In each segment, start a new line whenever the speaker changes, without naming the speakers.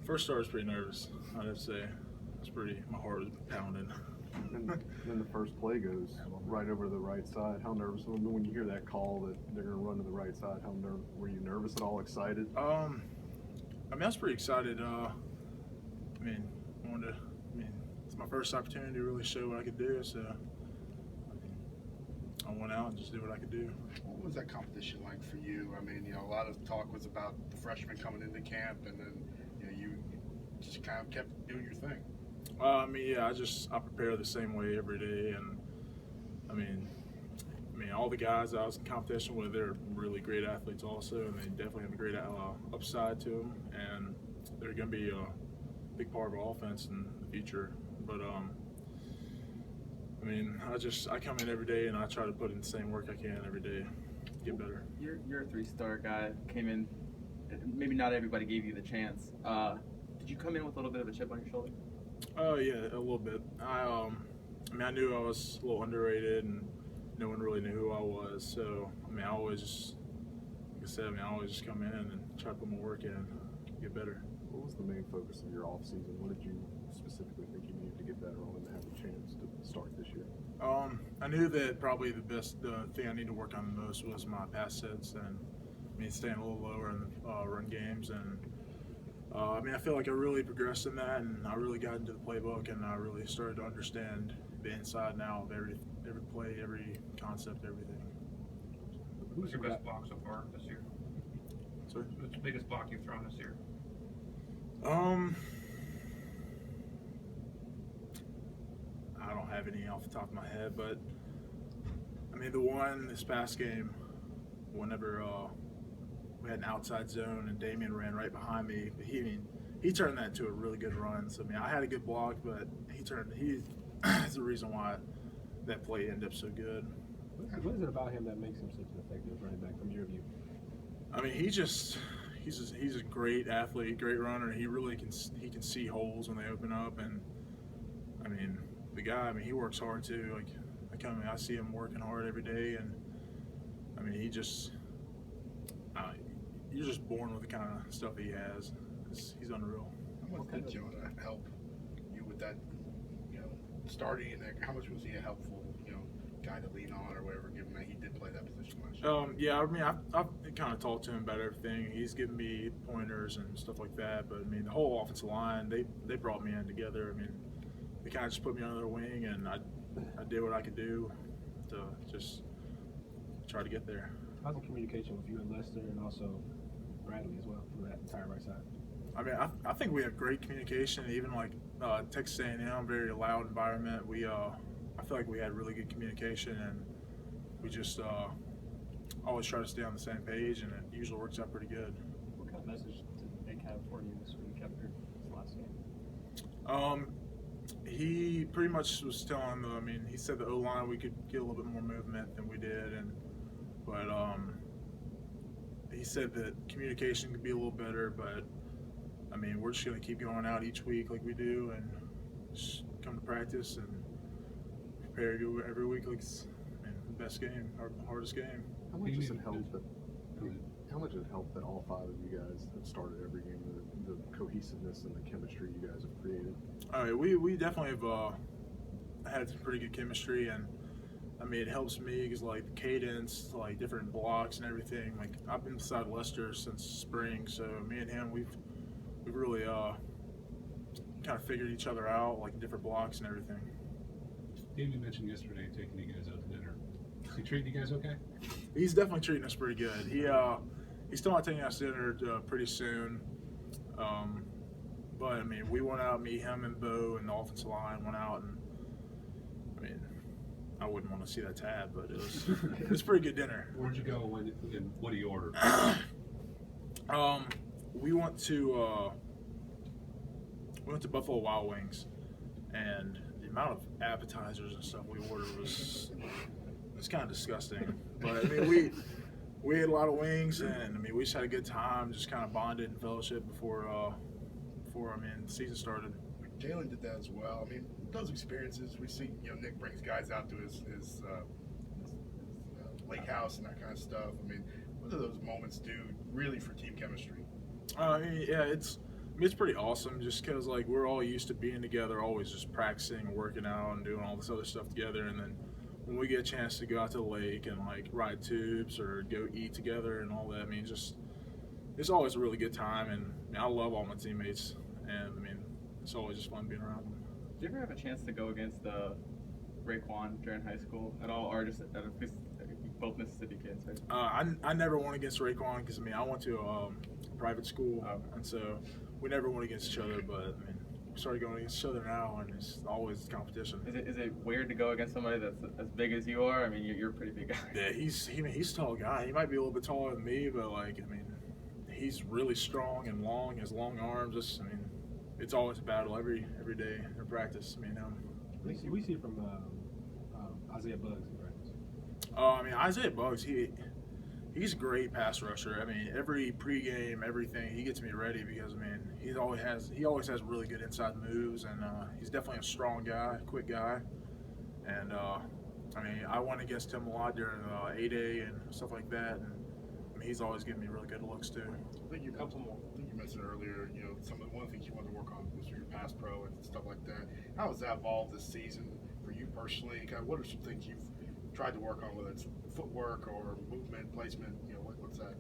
First start was pretty nervous, I'd have to say. My heart was pounding.
And then the first play goes right over to the right side. How nervous when you hear that call that they're going to run to the right side? Were you nervous at all? Excited?
I was pretty excited. I wanted to. It's my first opportunity to really show what I could do. So, I went out and just did what I could do.
What was that competition like for you? A lot of talk was about the freshmen coming into camp, and then you just kind of kept doing your thing.
I prepare the same way every day, and all the guys I was in competition with, they're really great athletes also, and they definitely have a great upside to them, and they're going to be a big part of our offense in the future. But I come in every day and I try to put in the same work I can every day to get better.
You're a 3-star guy. Came in, maybe not everybody gave you the chance. Did you come in with a little bit of a chip on your shoulder?
Oh yeah, a little bit. I knew I was a little underrated and no one really knew who I was. So I always just come in and try to put my work in, get better.
What was the main focus of your off season? What did you specifically think you needed to get better on and to have a chance to start this year?
I knew that probably the thing I need to work on the most was my pass sets and staying a little lower in the run games. And I feel like I really progressed in that, and I really got into the playbook, and I really started to understand the inside and out of every play, every concept, everything.
Who's your best block so far this year?
Sorry?
What's the biggest block you've thrown this year?
I don't have any off the top of my head, but the one this past game, whenever we had an outside zone and Damian ran right behind me, he turned that into a really good run. So I had a good block, but he's the reason why that play ended up so good.
What is it about him that makes him such an effective running back from your view?
He's a great athlete, great runner. He really can see holes when they open up, and the guy, he works hard too. Like I see him working hard every day, and you're just born with the kind of stuff he has. He's unreal.
How much did Jonah help you with that? Starting in there, how much was he a helpful, guy to lean on or whatever? Given that he did play that position last year.
I've kind of talked to him about everything. He's given me pointers and stuff like that. But the whole offensive line, they brought me in together. They kind of just put me under their wing, and I did what I could do to just try to get there.
How's the communication with you and Lester, and also Bradley as well from that entire right side?
I think we have great communication. Even like Texas A&M, very loud environment. I feel like we had really good communication, and we just always try to stay on the same page, and it usually works out pretty good.
What kind of message did Nick have for you this week after his last game?
He pretty much was telling them. He said the O-line we could get a little bit more movement than we did, but he said that communication could be a little better, but we're just going to keep going out each week like we do, and just come to practice and prepare every week like it's the best game, our hardest game.
How much does it help that all five of you guys have started every game? The cohesiveness and the chemistry you guys have created.
All right, we definitely have had some pretty good chemistry, and it helps me because like the cadence, like different blocks and everything. Like I've been beside Lester since spring, so me and him we've really kind of figured each other out, like different blocks and everything.
David mentioned yesterday taking you guys out to dinner. Is he treating you guys okay?
He's definitely treating us pretty good. He's still not taking us to dinner pretty soon. But we went out, me, him, and Bo, and the offensive line went out, and I wouldn't want to see that tab, but it was a pretty good dinner.
Where'd you go and what do you order?
We went to Buffalo Wild Wings, and the amount of appetizers and stuff we ordered was kind of disgusting. But we ate a lot of wings, and we just had a good time, just kind of bonded and fellowship before the season started.
Jalen did that as well. Those experiences we see. Nick brings guys out to his lake house and that kind of stuff. What do those moments do really for team chemistry?
Yeah, it's mean, it's pretty awesome just because, like, we're all used to being together, always just practicing, working out, and doing all this other stuff together. And then when we get a chance to go out to the lake and, like, ride tubes or go eat together and all that, I mean, just, it's always a really good time. And I mean, I love all my teammates. And, I mean, it's always just fun being around them.
Did you ever have a chance to go against Raekwon during high school at all, or just both Mississippi kids? Right?
I never won against Raekwon because, I mean, I went to a private school, and so we never went against each other. But, I mean, we started going against each other now, and it's always competition.
Is it weird to go against somebody that's as big as you are? I mean, you're a pretty big guy.
Yeah, he's a tall guy. He might be a little bit taller than me, but, like, I mean, he's really strong and long. His long arms. Just, I mean, it's always a battle every day in practice. I mean,
We see from Isaiah Buggs in practice.
I mean, Isaiah Buggs, he's a great pass rusher. I mean, every pregame, everything, he gets me ready because, I mean, he always has really good inside moves, and he's definitely a strong guy, quick guy. And I mean, I went against him a lot during 8A and stuff like that, and I mean, he's always giving me really good looks too.
I think you mentioned earlier, you know, one of the things you wanted to work on was your pass pro and stuff like that. How has that evolved this season for you personally? Kind of, what are some things you've tried to work on, whether it's footwork or movement, placement? You know, what's that?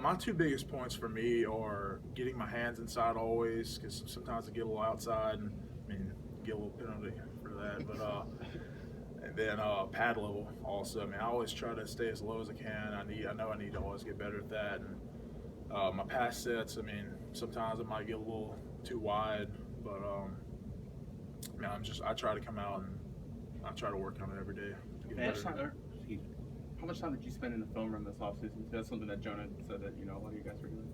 My two biggest points for me are getting my hands inside always, because sometimes I get a little outside, and I mean, get a little penalty for that. But and then pad level also. I mean, I always try to stay as low as I can. I know I need to always get better at that. And my pass sets, I mean, sometimes I might get a little too wide, but I mean, I try to come out and I try to work on it every day. To get better.
How much time did you spend in the film room this offseason? That's something that Jonah said that, you know, a lot of you guys were doing.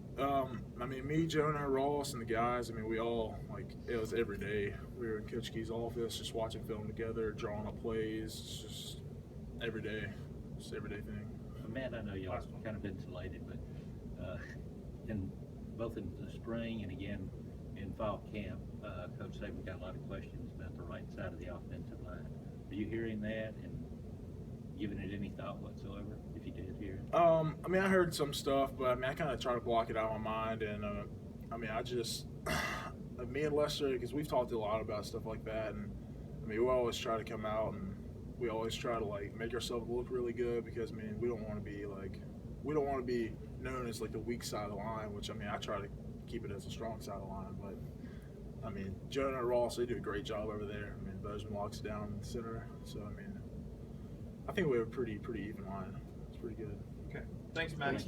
I mean, me, Jonah, Ross, and the guys, I mean, we all, like, it was every day. We were in Coach Key's office just watching film together, drawing up plays, just every day. Just everyday thing.
Matt, I know y'all kind of insulated, but both in the spring and again in fall camp, Coach said we got a lot of questions about the right side of the offensive line. Are you hearing that and giving it any thought whatsoever, if you did hear it?
I mean, I heard some stuff, but I mean, I kind of try to block it out of my mind. And I mean, I just, me and Lester, because we've talked a lot about stuff like that. And I mean, we always try to come out and we always try to, like, make ourselves look really good because, I mean, we don't want to be known as, like, the weak side of the line, which, I mean, I try to keep it as a strong side of the line. But I mean, Jonah and Ross, they do a great job over there. I mean, Bozeman locks down in the center. So, I mean, I think we have a pretty even line. It's pretty good.
Okay. Thanks, Matt.